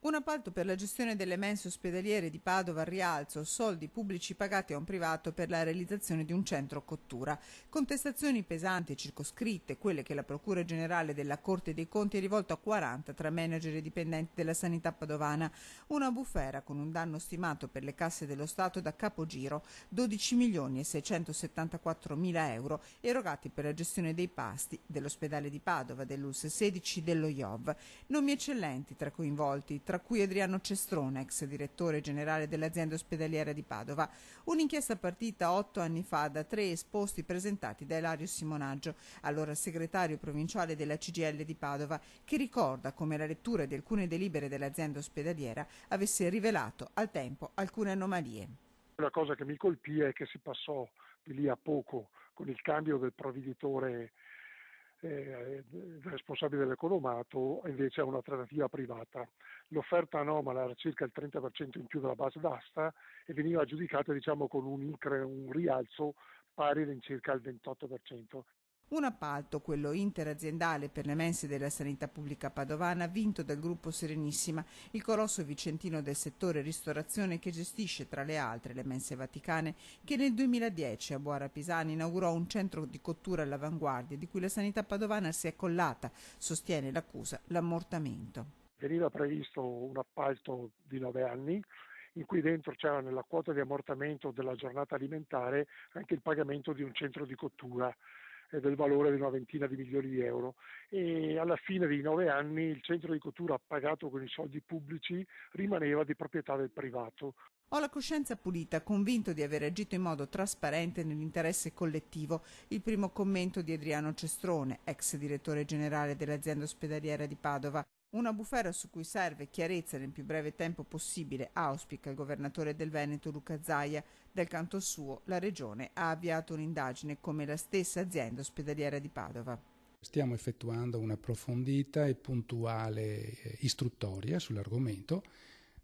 Un appalto per la gestione delle mense ospedaliere di Padova al rialzo, soldi pubblici pagati a un privato per la realizzazione di un centro cottura. Contestazioni pesanti e circoscritte, quelle che la Procura Generale della Corte dei Conti ha rivolto a 40 tra manager e dipendenti della sanità padovana. Una bufera con un danno stimato per le casse dello Stato da capogiro 12 milioni e 674 mila euro erogati per la gestione dei pasti dell'ospedale di Padova, dell'ULSS 16 dello IOV. Nomi eccellenti tra coinvolti, tra cui Adriano Cestrone, ex direttore generale dell'azienda ospedaliera di Padova. Un'inchiesta partita 8 anni fa da 3 esposti presentati da Ilario Simonaggio, allora segretario provinciale della CGIL di Padova, che ricorda come la lettura di alcune delibere dell'azienda ospedaliera avesse rivelato al tempo alcune anomalie. La cosa che mi colpì è che si passò di lì a poco con il cambio del provveditore responsabile dell'economato invece a una trattativa privata. L'offerta anomala era circa il 30% in più della base d'asta e veniva aggiudicata con un rialzo pari all'incirca al 28%. Un appalto, quello interaziendale per le mense della sanità pubblica padovana, vinto dal gruppo Serenissima, il colosso vicentino del settore ristorazione che gestisce tra le altre le mense vaticane, che nel 2010 a Boara Pisani inaugurò un centro di cottura all'avanguardia di cui la sanità padovana si è collata, sostiene l'accusa, l'ammortamento. Veniva previsto un appalto di 9 anni in cui dentro c'era nella quota di ammortamento della giornata alimentare anche il pagamento di un centro di cottura del valore di una ventina di milioni di euro, e alla fine dei 9 anni il centro di cottura pagato con i soldi pubblici rimaneva di proprietà del privato. Ho la coscienza pulita, convinto di aver agito in modo trasparente nell'interesse collettivo. Il primo commento di Adriano Cestrone, ex direttore generale dell'azienda ospedaliera di Padova. Una bufera su cui serve chiarezza nel più breve tempo possibile, auspica il governatore del Veneto Luca Zaia. Dal canto suo, la Regione ha avviato un'indagine come la stessa azienda ospedaliera di Padova. Stiamo effettuando un'approfondita e puntuale istruttoria sull'argomento.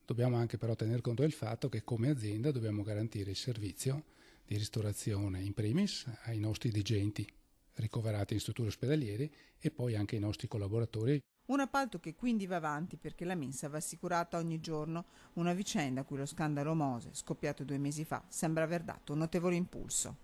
Dobbiamo anche però tener conto del fatto che come azienda dobbiamo garantire il servizio di ristorazione in primis ai nostri dirigenti ricoverati in strutture ospedaliere e poi anche ai nostri collaboratori. Un appalto che quindi va avanti perché la mensa va assicurata ogni giorno, una vicenda a cui lo scandalo Mose, scoppiato 2 mesi fa, sembra aver dato un notevole impulso.